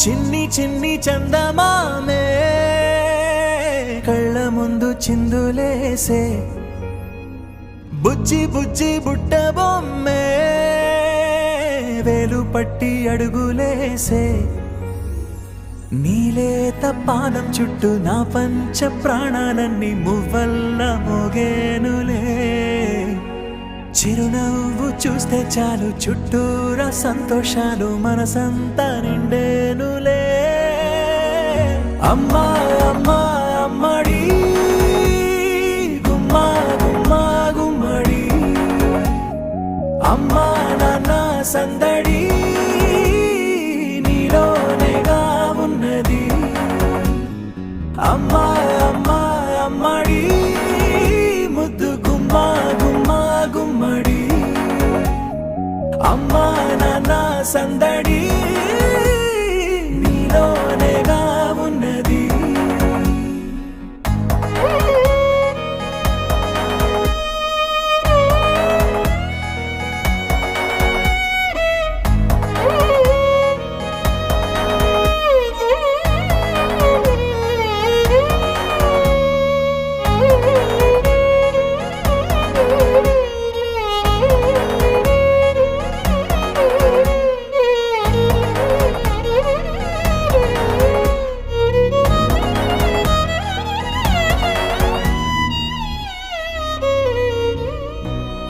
చిన్ని చిన్ని చందమామే కళ్ళ ముందు చిందులేసే బుజ్జి బుజ్జి బుట్ట బొమ్మే వేలు పట్టి అడుగులేసే నీలేత పాదం చుట్టూ నా పంచ ప్రాణాలన్నీ మువ్వల్ల మోగేనులే చిరునవ్వు చూస్తే చాలు చుట్టూరా సంతోషాలు మనసంతా నిండేనులే అమ్మా అమ్మా అమ్మడి గుమ్మా గుమ్మా గుమ్మడి అమ్మా నాన్న సందడి నీలోనేగా ఉన్నది అమ్మా అమ్మా అమ్మడి ముద్దు గుమ్మా గుమ్మా గుమ్మడి అమ్మా నాన్న సందడి నీలోనేగా ఉన్నది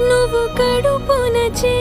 నువ్వు కడుపున చే